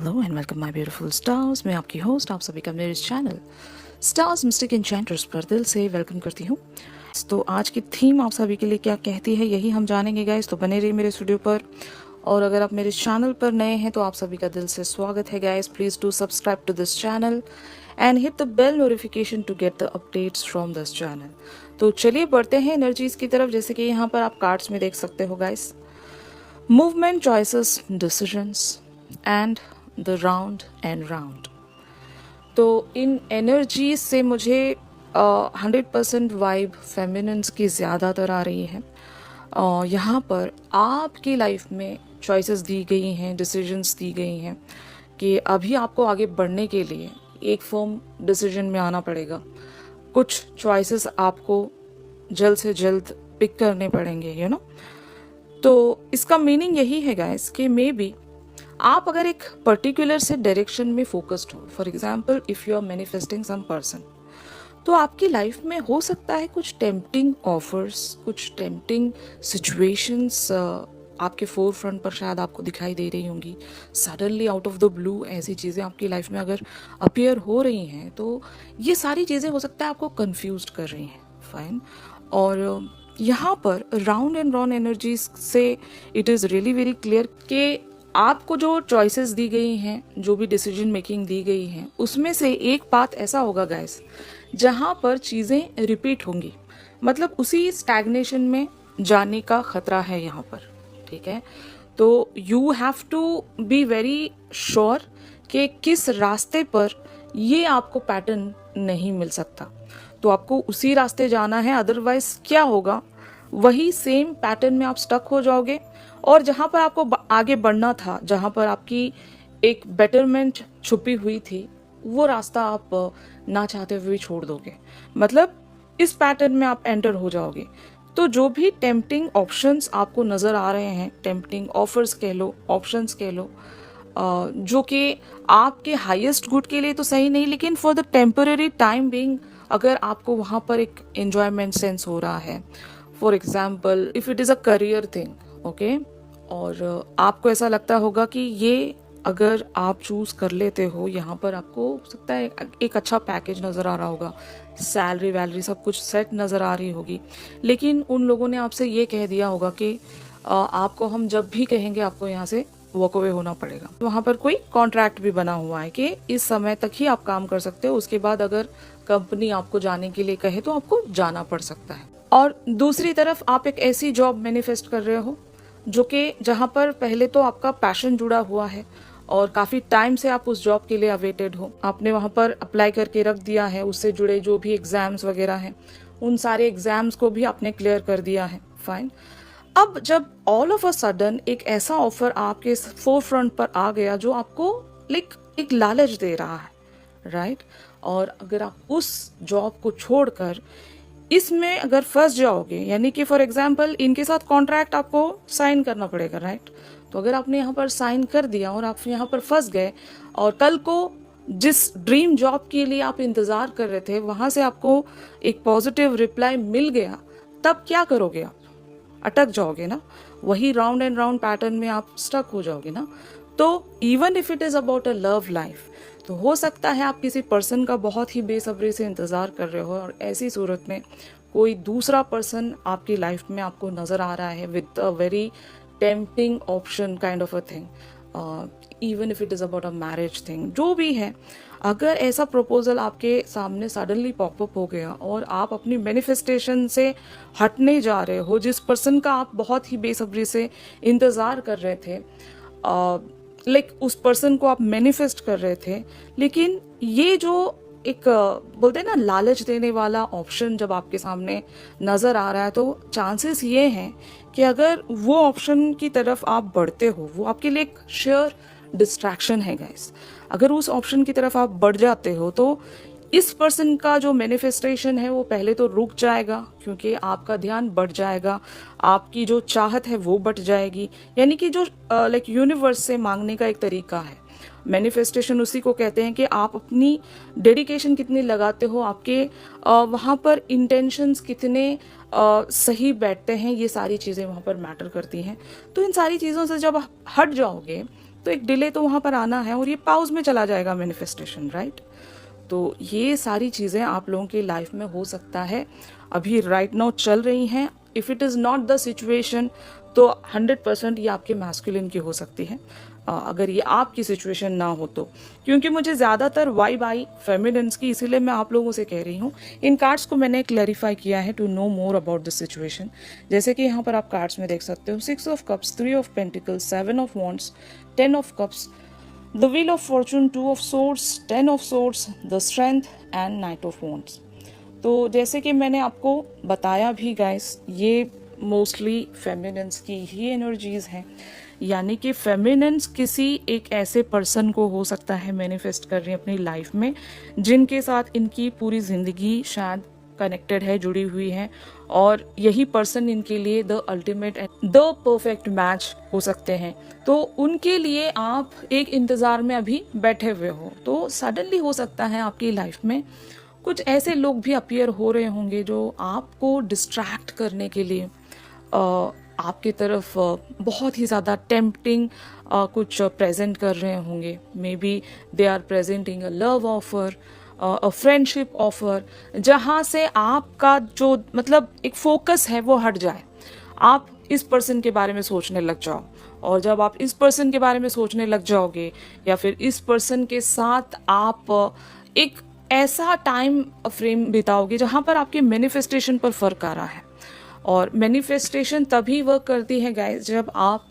Hello and welcome my beautiful stars. मैं आपकी host, आप सभी का मेरे इस चैनल स्टार्स मिस्टिक एन्चेंटर्स पर दिल से वेलकम करती हूँ। तो आज की थीम आप सभी के लिए क्या कहती है, यही हम जानेंगे गाइस। तो बने रहिए मेरे स्टूडियो पर। और अगर आप मेरे चैनल पर नए हैं तो आप सभी का दिल से स्वागत है guys. Please do subscribe to this channel and hit the bell notification to get the updates from this channel. तो चलिए बढ़ते हैं एनर्जीज़ की तरफ। जैसे कि यहाँ पर आप कार्ड्स में देख सकते हो guys, movement, choices, decisions and the round and round. तो इन एनर्जीज से मुझे 100% वाइब फेमिनिन्स की ज़्यादातर आ रही है। यहाँ पर आपकी लाइफ में चॉइसेस दी गई हैं, डिसीजंस दी गई हैं कि अभी आपको आगे बढ़ने के लिए एक फर्म डिसीजन में आना पड़ेगा। कुछ चॉइसेस आपको जल्द से जल्द पिक करने पड़ेंगे, यू नो। तो इसका मीनिंग यही है गाइस कि मे बी आप अगर एक पर्टिकुलर से डायरेक्शन में फोकस्ड हो, for example if you are manifesting some person, तो आपकी लाइफ में हो सकता है कुछ टेम्पटिंग ऑफर्स, कुछ टेम्पटिंग सिचुएशंस आपके फोर फ्रंट पर शायद आपको दिखाई दे रही होंगी। Suddenly out of the blue ऐसी चीज़ें आपकी लाइफ में अगर अपीयर हो रही हैं तो ये सारी चीज़ें हो सकता है आपको कन्फ्यूज कर रही हैं। फाइन। और यहाँ पर राउंड एंड राउंड एनर्जीज से it is really very clear कि आपको जो चॉइसेस दी गई हैं, जो भी डिसीजन मेकिंग दी गई हैं, उसमें से एक बात ऐसा होगा गाइस जहाँ पर चीज़ें रिपीट होंगी। मतलब उसी स्टैग्नेशन में जाने का खतरा है यहाँ पर। ठीक है, तो you have to be very sure कि किस रास्ते पर ये आपको पैटर्न नहीं मिल सकता, तो आपको उसी रास्ते जाना है। अदरवाइज क्या होगा, वही सेम पैटर्न में आप स्टक हो जाओगे और जहाँ पर आपको आगे बढ़ना था, जहाँ पर आपकी एक बेटरमेंट छुपी हुई थी, वो रास्ता आप ना चाहते हुए छोड़ दोगे। मतलब इस पैटर्न में आप एंटर हो जाओगे। तो जो भी टेम्पटिंग ऑप्शंस आपको नज़र आ रहे हैं, टेम्पटिंग ऑफर्स कह लो, ऑप्शंस कह लो, जो कि आपके हाईएस्ट गुड के लिए तो सही नहीं, लेकिन for the temporary time being अगर आपको वहाँ पर एक एन्जॉयमेंट सेंस हो रहा है, for example if it is a career thing, okay, और आपको ऐसा लगता होगा कि ये अगर आप चूज़ कर लेते हो, यहाँ पर आपको हो सकता है एक अच्छा पैकेज नज़र आ रहा होगा, सैलरी वैलरी सब कुछ सेट नज़र आ रही होगी, लेकिन उन लोगों ने आपसे ये कह दिया होगा कि आपको हम जब भी कहेंगे आपको यहाँ से वॉक अवे होना पड़ेगा। वहाँ पर कोई कॉन्ट्रैक्ट भी बना हुआ है कि इस समय तक ही आप काम कर सकते हो, उसके बाद अगर कंपनी आपको जाने के लिए कहे तो आपको जाना पड़ सकता है। और दूसरी तरफ आप एक ऐसी जॉब मैनिफेस्ट कर रहे हो जो कि जहाँ पर पहले तो आपका पैशन जुड़ा हुआ है और काफ़ी टाइम से आप उस जॉब के लिए अवेटेड हो, आपने वहाँ पर अप्लाई करके रख दिया है, उससे जुड़े जो भी एग्ज़ाम्स वगैरह हैं उन सारे एग्ज़ाम्स को भी आपने क्लियर कर दिया है। फाइन। अब जब ऑल ऑफ अ सडन एक ऐसा ऑफर आपके फोर फ्रंट पर आ गया जो आपको लाइक एक लालच दे रहा है, राइट, और अगर आप उस जॉब को छोड़कर इसमें अगर फंस जाओगे, यानी कि फॉर एग्जाम्पल इनके साथ कॉन्ट्रैक्ट आपको साइन करना पड़ेगा, राइट, तो अगर आपने यहाँ पर साइन कर दिया और आप यहाँ पर फंस गए और कल को जिस ड्रीम जॉब के लिए आप इंतज़ार कर रहे थे वहाँ से आपको एक पॉजिटिव रिप्लाई मिल गया, तब क्या करोगे? आप अटक जाओगे ना, वही राउंड एंड राउंड पैटर्न में आप स्टक हो जाओगे ना। तो even if it is about a love life, तो हो सकता है आप किसी पर्सन का बहुत ही बेसब्री से इंतज़ार कर रहे हो और ऐसी सूरत में कोई दूसरा पर्सन आपकी लाइफ में आपको नज़र आ रहा है with a very tempting option kind of a thing, even if it is about a marriage thing, जो भी है। अगर ऐसा प्रपोजल आपके सामने सडनली पॉपअप हो गया और आप अपनी मैनिफेस्टेशन से हटने जा रहे हो, जिस पर्सन का आप बहुत ही बेसब्री से इंतज़ार कर रहे थे, लाइक उस पर्सन को आप मैनिफेस्ट कर रहे थे, लेकिन ये जो एक बोलते हैं ना लालच देने वाला ऑप्शन जब आपके सामने नज़र आ रहा है, तो चांसेस ये हैं कि अगर वो ऑप्शन की तरफ आप बढ़ते हो, वो आपके लिए एक शेयर डिस्ट्रैक्शन है गाइस। अगर उस ऑप्शन की तरफ आप बढ़ जाते हो तो इस पर्सन का जो मैनिफेस्टेशन है वो पहले तो रुक जाएगा, क्योंकि आपका ध्यान बढ़ जाएगा, आपकी जो चाहत है वो बढ़ जाएगी। यानी कि जो लाइक यूनिवर्स से मांगने का एक तरीका है, मैनिफेस्टेशन उसी को कहते हैं कि आप अपनी डेडिकेशन कितनी लगाते हो, आपके वहाँ पर इंटेंशंस कितने सही बैठते हैं, ये सारी चीज़ें वहाँ पर मैटर करती हैं। तो इन सारी चीज़ों से जब हट जाओगे तो एक डिले तो वहाँ पर आना है और ये पाउज में चला जाएगा मैनिफेस्टेशन, राइट। तो ये सारी चीज़ें आप लोगों की लाइफ में हो सकता है अभी राइट नाउ चल रही हैं। If it is not the situation तो 100% ये आपके मैस्कुलिन की हो सकती है, अगर ये आपकी सिचुएशन ना हो तो, क्योंकि मुझे ज़्यादातर वाइब आई फेमिनिन्स की, इसीलिए मैं आप लोगों से कह रही हूँ। इन कार्ड्स को मैंने क्लैरिफाई किया है to know more about this situation. जैसे कि यहाँ पर आप कार्ड्स में देख सकते हो 6 of cups, 3 of pentacles, 7 of wands, 10 of cups, the wheel of Fortune, 2 of swords, 10 of swords, the strength and night of wands. तो जैसे कि मैंने आपको बताया भी गाइस, ये मोस्टली फेमिनिन्स की ही एनर्जीज हैं, यानी कि फेमिनिन्स किसी एक ऐसे पर्सन को हो सकता है मैनिफेस्ट कर रही हैं अपनी लाइफ में, जिनके साथ इनकी पूरी ज़िंदगी शायद कनेक्टेड है, जुड़ी हुई है, और यही पर्सन इनके लिए the ultimate and the perfect match हो सकते हैं। तो उनके लिए आप एक इंतज़ार में अभी बैठे हुए हो, तो सडनली हो सकता है आपकी लाइफ में कुछ ऐसे लोग भी अपीयर हो रहे होंगे जो आपको डिस्ट्रैक्ट करने के लिए आपकी तरफ बहुत ही ज़्यादा टेम्पटिंग कुछ प्रेजेंट कर रहे होंगे। Maybe they are presenting a love offer, a friendship offer, जहाँ से आपका जो मतलब एक फोकस है वो हट जाए, आप इस पर्सन के बारे में सोचने लग जाओ। और जब आप इस पर्सन के बारे में सोचने लग जाओगे या फिर इस पर्सन के साथ आप एक ऐसा टाइम फ्रेम बिताओगे जहाँ पर आपके मैनिफेस्टेशन पर फर्क आ रहा है। और मैनिफेस्टेशन तभी वर्क करती है गाइस जब आप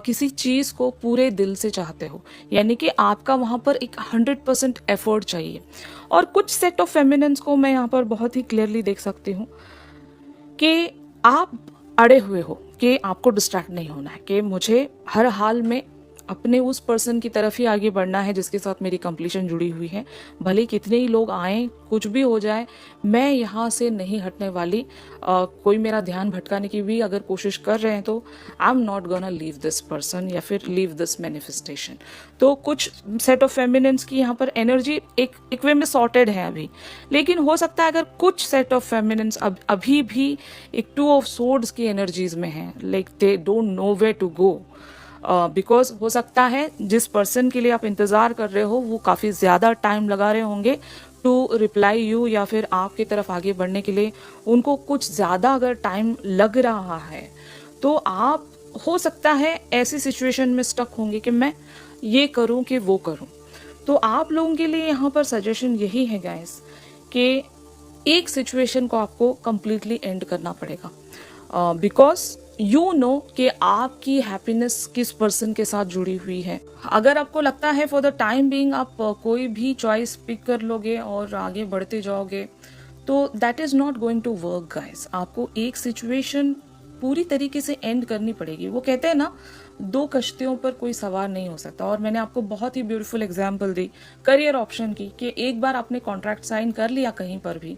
किसी चीज़ को पूरे दिल से चाहते हो, यानी कि आपका वहाँ पर एक 100% एफर्ट चाहिए। और कुछ सेट ऑफ फेमिनिन्स को मैं यहाँ पर बहुत ही क्लियरली देख सकती हूँ कि आप अड़े हुए हो कि आपको डिस्ट्रैक्ट नहीं होना है, कि मुझे हर हाल में अपने उस पर्सन की तरफ ही आगे बढ़ना है जिसके साथ मेरी कंप्लीशन जुड़ी हुई है, भले कितने ही लोग आएँ, कुछ भी हो जाए, मैं यहाँ से नहीं हटने वाली। कोई मेरा ध्यान भटकाने की भी अगर कोशिश कर रहे हैं तो I am not gonna leave this person या फिर लीव दिस मैनिफेस्टेशन। तो कुछ सेट ऑफ फेमिनिन्स की यहाँ पर एनर्जी एक वे में सॉर्टेड है अभी, लेकिन हो सकता है अगर कुछ सेट ऑफ फेमिनिन्स अभी भी एक 2 ऑफ सोर्ड्स की एनर्जीज में हैं, like they don't know where to go, because हो सकता है जिस पर्सन के लिए आप इंतज़ार कर रहे हो वो काफ़ी ज़्यादा टाइम लगा रहे होंगे टू रिप्लाई यू, या फिर आपकी तरफ आगे बढ़ने के लिए उनको कुछ ज़्यादा अगर टाइम लग रहा है तो आप हो सकता है ऐसी सिचुएशन में स्टक होंगे कि मैं ये करूं कि वो करूं। तो आप लोगों के लिए यहाँ पर सजेशन यही है गाइस कि एक सिचुएशन को आपको कंप्लीटली एंड करना पड़ेगा, बिकॉज यू नो कि आपकी हैप्पीनेस किस पर्सन के साथ जुड़ी हुई है। अगर आपको लगता है फॉर द टाइम बीइंग आप कोई भी चॉइस पिक कर लोगे और आगे बढ़ते जाओगे, तो that is not going to work guys. आपको एक सिचुएशन पूरी तरीके से एंड करनी पड़ेगी। वो कहते हैं ना, 2 कश्तियों पर कोई सवार नहीं हो सकता। और मैंने आपको बहुत ही ब्यूटीफुल एग्जाम्पल दी करियर ऑप्शन की, कि एक बार आपने कॉन्ट्रैक्ट साइन कर लिया कहीं पर भी,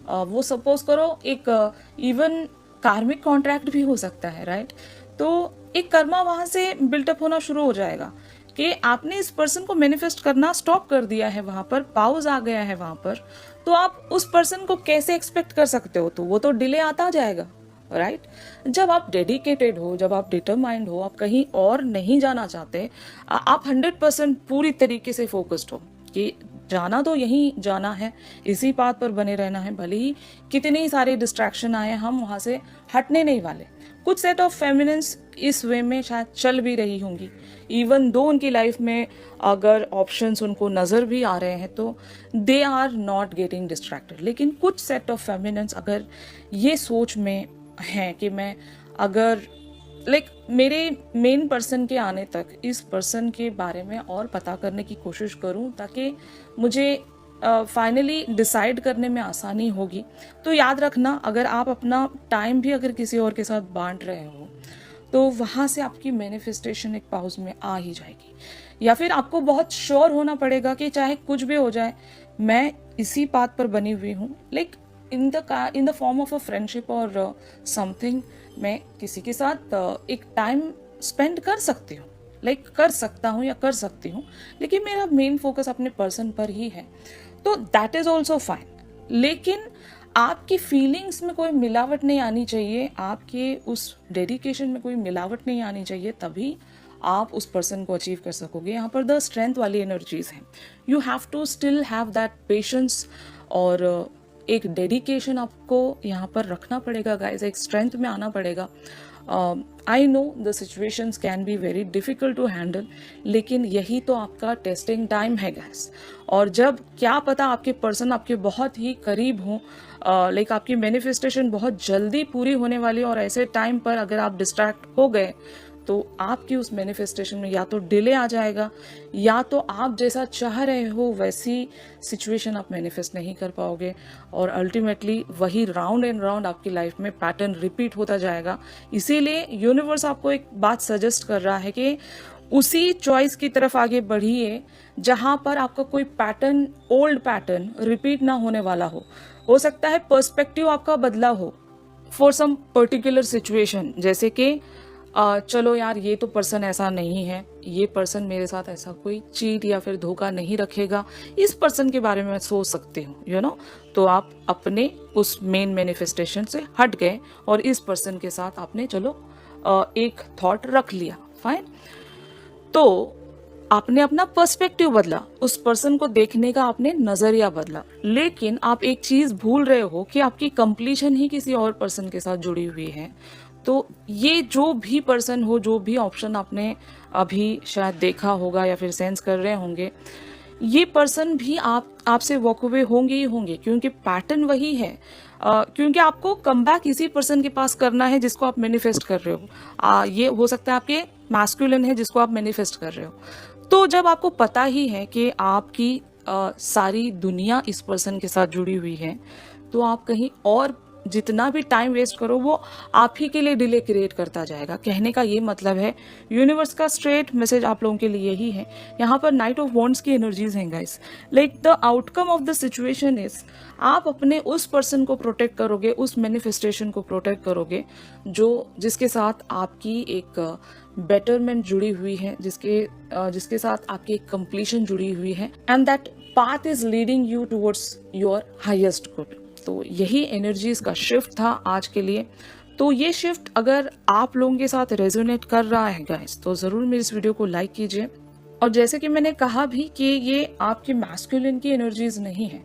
वो सपोज करो एक इवन कार्मिक कॉन्ट्रैक्ट भी हो सकता है, राइट। तो एक कर्मा वहां से बिल्टअप होना शुरू हो जाएगा कि आपने इस पर्सन को मैनिफेस्ट करना स्टॉप कर दिया है, वहां पर पाउज आ गया है वहां पर, तो आप उस पर्सन को कैसे एक्सपेक्ट कर सकते हो? तो वो तो डिले आता जाएगा, राइट। जब आप डेडिकेटेड हो, जब आप डिटरमाइंड हो, आप कहीं और नहीं जाना चाहते, आप 100% पूरी तरीके से फोकस्ड हो कि जाना तो यहीं जाना है, इसी बात पर बने रहना है, भले ही कितने ही सारे डिस्ट्रैक्शन आए, हम वहां से हटने नहीं वाले। कुछ सेट ऑफ फेमिनिन्स इस वे में शायद चल भी रही होंगी, इवन दो उनकी लाइफ में अगर ऑप्शंस उनको नजर भी आ रहे हैं तो they are not getting distracted. लेकिन कुछ सेट ऑफ फेमिनिन्स अगर ये सोच में हैं कि मैं अगर मेरे मेन पर्सन के आने तक इस पर्सन के बारे में और पता करने की कोशिश करूं ताकि मुझे फाइनली डिसाइड करने में आसानी होगी, तो याद रखना, अगर आप अपना टाइम भी अगर किसी और के साथ बांट रहे हो तो वहाँ से आपकी मैनिफेस्टेशन एक पाउज में आ ही जाएगी। या फिर आपको बहुत श्योर होना पड़ेगा कि चाहे कुछ भी हो जाए, मैं इसी बात पर बनी हुई हूँ, in the form of a friendship और समथिंग, मैं किसी के साथ एक टाइम स्पेंड कर सकती हूँ, कर सकता हूँ या कर सकती हूँ, लेकिन मेरा मेन फोकस अपने पर्सन पर ही है, तो दैट इज ऑल्सो फाइन। लेकिन आपकी फीलिंग्स में कोई मिलावट नहीं आनी चाहिए, आपके उस डेडिकेशन में कोई मिलावट नहीं आनी चाहिए, तभी आप उस पर्सन को अचीव कर सकोगे। यहाँ पर द स्ट्रेंथ वाली एनर्जीज हैं। You have to still have that patience और एक डेडिकेशन आपको यहाँ पर रखना पड़ेगा गाइज, एक स्ट्रेंथ में आना पड़ेगा। I know the situations can be very difficult to handle, लेकिन यही तो आपका टेस्टिंग टाइम है गाइस। और जब क्या पता आपके पर्सन आपके बहुत ही करीब हों, लाइक आपकी मैनिफेस्टेशन बहुत जल्दी पूरी होने वाली, और ऐसे टाइम पर अगर आप डिस्ट्रैक्ट हो गए तो आपकी उस मैनिफेस्टेशन में या तो डिले आ जाएगा, या तो आप जैसा चाह रहे हो वैसी सिचुएशन आप मैनिफेस्ट नहीं कर पाओगे, और अल्टीमेटली वही राउंड एंड राउंड आपकी लाइफ में पैटर्न रिपीट होता जाएगा। इसीलिए यूनिवर्स आपको एक बात सजेस्ट कर रहा है कि उसी चॉइस की तरफ आगे बढ़िए जहां पर आपका कोई पैटर्न, ओल्ड पैटर्न रिपीट ना होने वाला हो सकता है पर्सपेक्टिव आपका बदला हो फॉर सम पर्टिकुलर सिचुएशन, जैसे कि चलो यार ये तो पर्सन ऐसा नहीं है, ये पर्सन मेरे साथ ऐसा कोई चीट या फिर धोखा नहीं रखेगा, इस पर्सन के बारे में मैं सोच सकती हूँ, यू नो। तो आप अपने उस मेन मैनिफेस्टेशन से हट गए और इस पर्सन के साथ आपने चलो एक थॉट रख लिया, फाइन। तो आपने अपना पर्सपेक्टिव बदला, उस पर्सन को देखने का आपने नजरिया बदला, लेकिन आप एक चीज भूल रहे हो कि आपकी कंप्लीशन ही किसी और पर्सन के साथ जुड़ी हुई है। तो ये जो भी पर्सन हो, जो भी ऑप्शन आपने अभी शायद देखा होगा या फिर सेंस कर रहे होंगे, ये पर्सन भी आपसे वॉक अवे होंगे ही होंगे, क्योंकि पैटर्न वही है। क्योंकि आपको कमबैक इसी पर्सन के पास करना है जिसको आप मैनिफेस्ट कर रहे हो। ये हो सकता है आपके मैस्कुलिन है जिसको आप मैनिफेस्ट कर रहे हो। तो जब आपको पता ही है कि आपकी सारी दुनिया इस पर्सन के साथ जुड़ी हुई है, तो आप कहीं और जितना भी टाइम वेस्ट करो वो आप ही के लिए डिले क्रिएट करता जाएगा। कहने का ये मतलब है, यूनिवर्स का स्ट्रेट मैसेज आप लोगों के लिए यही है। यहाँ पर नाइट ऑफ वॉन्ड्स की एनर्जीज हैं guys. Like the outcome of the situation is, आप अपने उस पर्सन को प्रोटेक्ट करोगे, उस मैनिफेस्टेशन को प्रोटेक्ट करोगे जिसके साथ आपकी एक बेटरमेंट जुड़ी हुई है, जिसके साथ आपकी एक कंप्लीशन जुड़ी हुई है, and that path is leading you towards your highest good. तो यही एनर्जीज का शिफ्ट था आज के लिए। तो ये शिफ्ट अगर आप लोगों के साथ रेजोनेट कर रहा है गाइस, तो जरूर मेरी इस वीडियो को लाइक कीजिए। और जैसे कि मैंने कहा भी कि ये आपके मैस्कुलिन की एनर्जीज नहीं है,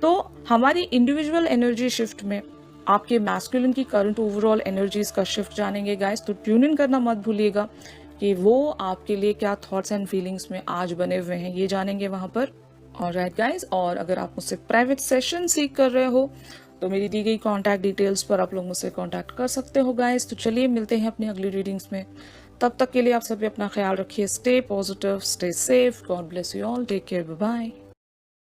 तो हमारी इंडिविजुअल एनर्जी शिफ्ट में आपके मैस्कुलिन की करंट ओवरऑल एनर्जीज का शिफ्ट जानेंगे गाइस। तो ट्यून इन करना मत भूलिएगा कि वो आपके लिए क्या थॉट्स एंड फीलिंग्स में आज बने हुए हैं, ये जानेंगे वहां पर। ऑलराइट गाइस, और अगर आप मुझसे प्राइवेट सेशन सीख कर रहे हो तो मेरी दी गई कॉन्टैक्ट डिटेल्स पर आप लोग मुझसे कॉन्टैक्ट कर सकते हो गाइस। तो चलिए मिलते हैं अपनी अगली रीडिंग्स में। तब तक के लिए आप सभी अपना ख्याल रखिए। Stay positive, stay safe, God bless you all, take care, bye bye.